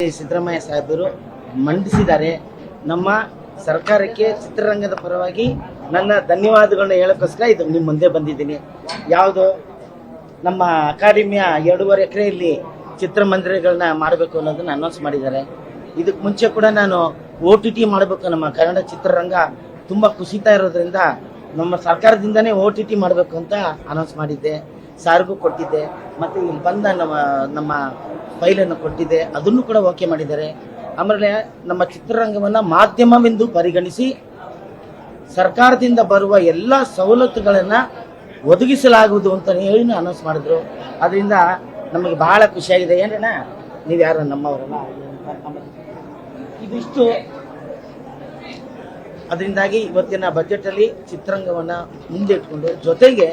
ಸಿದ್ದರಾಮಯ್ಯ ಸಾಹೇಬರು ಮಂಡಿಸಿದ್ದಾರೆ. ನಮ್ಮ ಸರ್ಕಾರಕ್ಕೆ ಚಿತ್ರರಂಗದ ಪರವಾಗಿ ನನ್ನ ಧನ್ಯವಾದಗಳನ್ನ ಹೇಳೋಕ್ಕೋಸ್ಕರ ಇದು ನಿಮ್ಮ ಮುಂದೆ ಬಂದಿದ್ದೀನಿ. ಯಾವುದು ನಮ್ಮ ಅಕಾಡೆಮಿಯ 2.5 ಎಕರೆಯಲ್ಲಿ ಚಿತ್ರಮಂದಿರಗಳನ್ನ ಮಾಡಬೇಕು ಅನ್ನೋದನ್ನ ಅನೌನ್ಸ್ ಮಾಡಿದ್ದಾರೆ. ಇದಕ್ಕೆ ಮುಂಚೆ ಕೂಡ ನಾನು OTT ಮಾಡಬೇಕು, ನಮ್ಮ ಕನ್ನಡ ಚಿತ್ರರಂಗ ತುಂಬ ಕುಸಿತಾ ಇರೋದ್ರಿಂದ ನಮ್ಮ ಸರ್ಕಾರದಿಂದನೇ OTT ಮಾಡಬೇಕು ಅಂತ ಅನೌನ್ಸ್ ಮಾಡಿದ್ದೆ. ಸಾರ್ಗೂ ಕೊಟ್ಟಿದ್ದೆ, ಮತ್ತು ಇಲ್ಲಿ ಬಂದ ನಮ್ಮ ಫೈಲನ್ನು ಕೊಟ್ಟಿದ್ದೆ, ಅದನ್ನು ಕೂಡ ಓಕೆ ಮಾಡಿದ್ದಾರೆ. ಆಮೇಲೆ ನಮ್ಮ ಚಿತ್ರರಂಗವನ್ನು ಮಾಧ್ಯಮವೆಂದು ಪರಿಗಣಿಸಿ ಸರ್ಕಾರದಿಂದ ಬರುವ ಎಲ್ಲ ಸವಲತ್ತುಗಳನ್ನು ಒದಗಿಸಲಾಗುವುದು ಅಂತ ಹೇಳಿ ಅನೌನ್ಸ್ ಮಾಡಿದ್ರು. ಅದರಿಂದ ನಮಗೆ ಬಹಳ ಖುಷಿಯಾಗಿದೆ. ಏನೇನ ನೀವು ಯಾರು ನಮ್ಮವರಲ್ಲ, ಇದಿಷ್ಟು. ಅದರಿಂದಾಗಿ ಇವತ್ತಿನ ಬಜೆಟಲ್ಲಿ ಚಿತ್ರರಂಗವನ್ನು ಮುಂದೆ ಇಟ್ಕೊಂಡು, ಜೊತೆಗೆ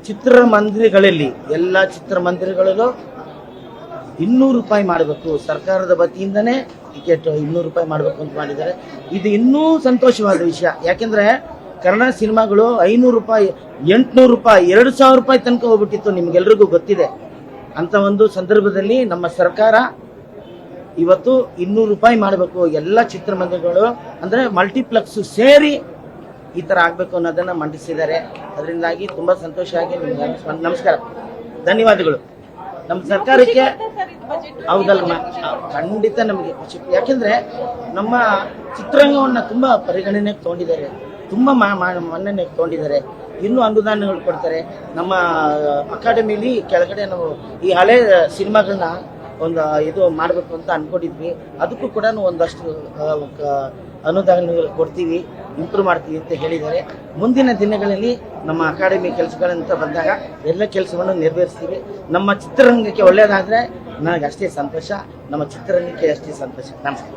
ಚಿತ್ರಮಂದಿರಗಳಲ್ಲಿ ಎಲ್ಲ ಚಿತ್ರಮಂದಿರಗಳಲ್ಲೂ 200 ರೂಪಾಯಿ ಮಾಡಬೇಕು, ಸರ್ಕಾರದ ವತಿಯಿಂದನೇ ಟಿಕೆಟ್ 200 ರೂಪಾಯಿ ಮಾಡಬೇಕು ಅಂತ ಮಾಡಿದ್ದಾರೆ. ಇದು ಇನ್ನೂ ಸಂತೋಷವಾದ ವಿಷಯ. ಯಾಕೆಂದರೆ ಕನ್ನಡ ಸಿನಿಮಾಗಳು 500 ರೂಪಾಯಿ, 800 ರೂಪಾಯಿ, 2000 ರೂಪಾಯಿ ತನಕ ಹೋಗ್ಬಿಟ್ಟಿತ್ತು, ನಿಮ್ಗೆಲ್ರಿಗೂ ಗೊತ್ತಿದೆ. ಅಂತ ಒಂದು ಸಂದರ್ಭದಲ್ಲಿ ನಮ್ಮ ಸರ್ಕಾರ ಇವತ್ತು 200 ರೂಪಾಯಿ ಮಾಡಬೇಕು, ಎಲ್ಲ ಚಿತ್ರಮಂದಿರಗಳು ಅಂದರೆ ಮಲ್ಟಿಪ್ಲೆಕ್ಸ್ ಸೇರಿ ಈ ಥರ ಆಗಬೇಕು ಅನ್ನೋದನ್ನು ಮಂಡಿಸಿದ್ದಾರೆ. ಅದರಿಂದಾಗಿ ತುಂಬ ಸಂತೋಷ ಆಗಿ ನಿಮ್ಗೆ ನಮಸ್ಕಾರ, ಧನ್ಯವಾದಗಳು. ನಮ್ಮ ಸರ್ಕಾರಕ್ಕೆ ಹೌದಲ್ಮ, ಖಂಡಿತ ನಮಗೆ ಖುಷಿ. ಯಾಕೆಂದರೆ ನಮ್ಮ ಚಿತ್ರರಂಗವನ್ನು ತುಂಬ ಪರಿಗಣನೆಗೆ ತೊಗೊಂಡಿದ್ದಾರೆ, ತುಂಬ ಮನ್ನಣೆಗೆ ತೊಗೊಂಡಿದ್ದಾರೆ. ಇನ್ನೂ ಅನುದಾನಗಳು ಕೊಡ್ತಾರೆ. ನಮ್ಮ ಅಕಾಡೆಮಿಲಿ ಕೆಳಗಡೆ ನಾವು ಈ ಹಳೆ ಸಿನಿಮಾಗಳನ್ನ ಒಂದು ಇದು ಮಾಡಬೇಕು ಅಂತ ಅಂದ್ಕೊಂಡಿದ್ವಿ. ಅದಕ್ಕೂ ಕೂಡ ಒಂದಷ್ಟು ಅನುದಾನಗಳು ಕೊಡ್ತೀವಿ, ಇಂಪ್ರೂವ್ ಮಾಡ್ತೀವಿ ಅಂತ ಹೇಳಿದ್ದಾರೆ. ಮುಂದಿನ ದಿನಗಳಲ್ಲಿ ನಮ್ಮ ಅಕಾಡೆಮಿ ಕೆಲಸಗಳಂತ ಬಂದಾಗ ಎಲ್ಲ ಕೆಲಸವನ್ನು ನೆರವೇರಿಸ್ತೀವಿ. ನಮ್ಮ ಚಿತ್ರರಂಗಕ್ಕೆ ಒಳ್ಳೆಯದಾದರೆ ನನಗೆ ಅಷ್ಟೇ ಸಂತೋಷ, ನಮ್ಮ ಚಿತ್ರರಂಗಕ್ಕೆ ಅಷ್ಟೇ ಸಂತೋಷ. ನಮಸ್ಕಾರ.